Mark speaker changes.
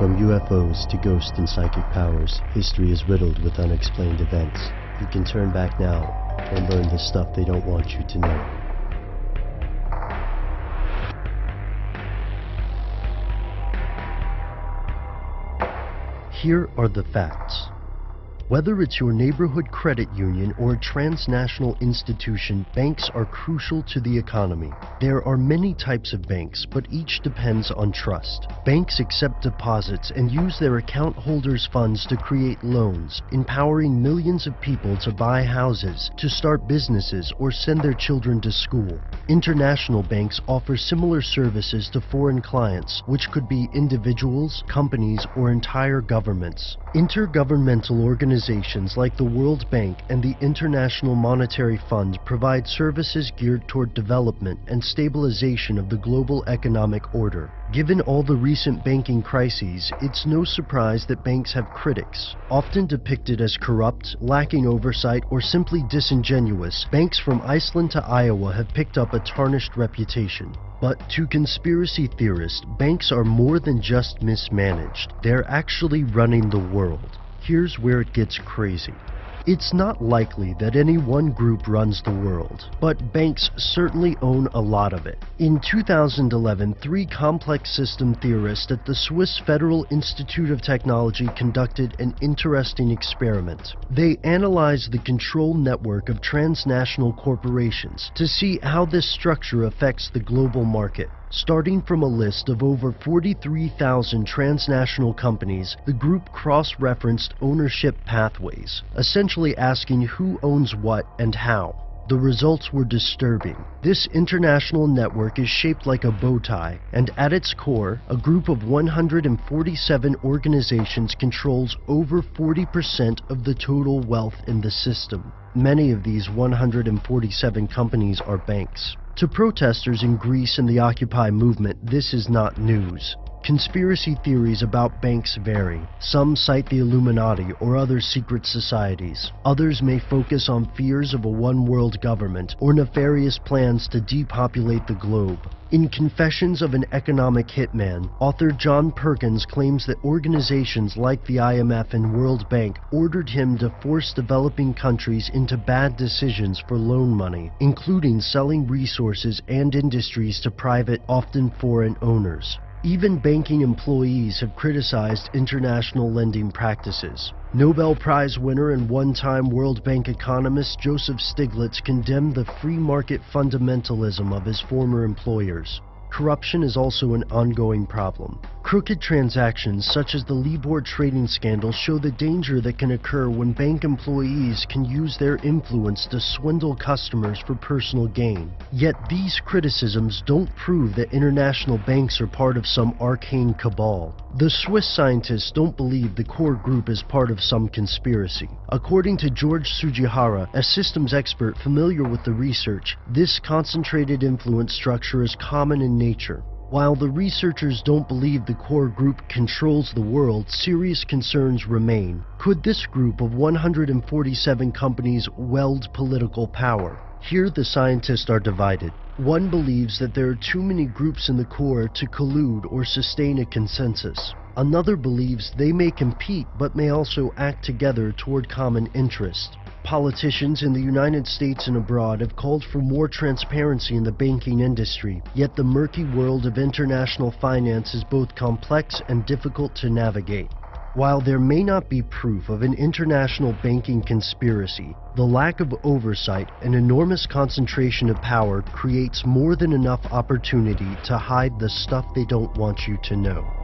Speaker 1: From UFOs to ghost and psychic powers, history is riddled with unexplained events. You can turn back now and learn the stuff they don't want you to know. Here are the facts. Whether it's your neighborhood credit union or a transnational institution, banks are crucial to the economy. There are many types of banks, but each depends on trust. Banks accept deposits and use their account holders' funds to create loans, empowering millions of people to buy houses, to start businesses, or send their children to school. International banks offer similar services to foreign clients, which could be individuals, companies, or entire governments. Intergovernmental organizations like the World Bank and the International Monetary Fund provide services geared toward development and stabilization of the global economic order. Given all the recent banking crises, it's no surprise that banks have critics. Often depicted as corrupt, lacking oversight, or simply disingenuous, banks from Iceland to Iowa have picked up a tarnished reputation. But to conspiracy theorists, banks are more than just mismanaged. They're actually running the world. Here's where it gets crazy. It's not likely that any one group runs the world, but banks certainly own a lot of it. In 2011, three complex system theorists at the Swiss Federal Institute of Technology conducted an interesting experiment. They analyzed the control network of transnational corporations to see how this structure affects the global market. Starting from a list of over 43,000 transnational companies, the group cross-referenced ownership pathways, essentially asking who owns what and how. The results were disturbing. This international network is shaped like a bow tie, and at its core, a group of 147 organizations controls over 40% of the total wealth in the system. Many of these 147 companies are banks. To protesters in Greece and the Occupy movement, this is not news. Conspiracy theories about banks vary. Some cite the Illuminati or other secret societies. Others may focus on fears of a one-world government or nefarious plans to depopulate the globe. In Confessions of an Economic Hitman, author John Perkins claims that organizations like the IMF and World Bank ordered him to force developing countries into bad decisions for loan money, including selling resources and industries to private, often foreign owners. Even banking employees have criticized international lending practices. Nobel Prize winner and one-time World Bank economist Joseph Stiglitz condemned the free market fundamentalism of his former employers. Corruption is also an ongoing problem. Crooked transactions such as the Libor trading scandal show the danger that can occur when bank employees can use their influence to swindle customers for personal gain. Yet these criticisms don't prove that international banks are part of some arcane cabal. The Swiss scientists don't believe the core group is part of some conspiracy. According to George Sugihara, a systems expert familiar with the research, this concentrated influence structure is common in nature. While the researchers don't believe the core group controls the world, serious concerns remain. Could this group of 147 companies wield political power? Here the scientists are divided. One believes that there are too many groups in the core to collude or sustain a consensus. Another believes they may compete but may also act together toward common interest. Politicians in the United States and abroad have called for more transparency in the banking industry, yet the murky world of international finance is both complex and difficult to navigate. While there may not be proof of an international banking conspiracy, the lack of oversight and enormous concentration of power creates more than enough opportunity to hide the stuff they don't want you to know.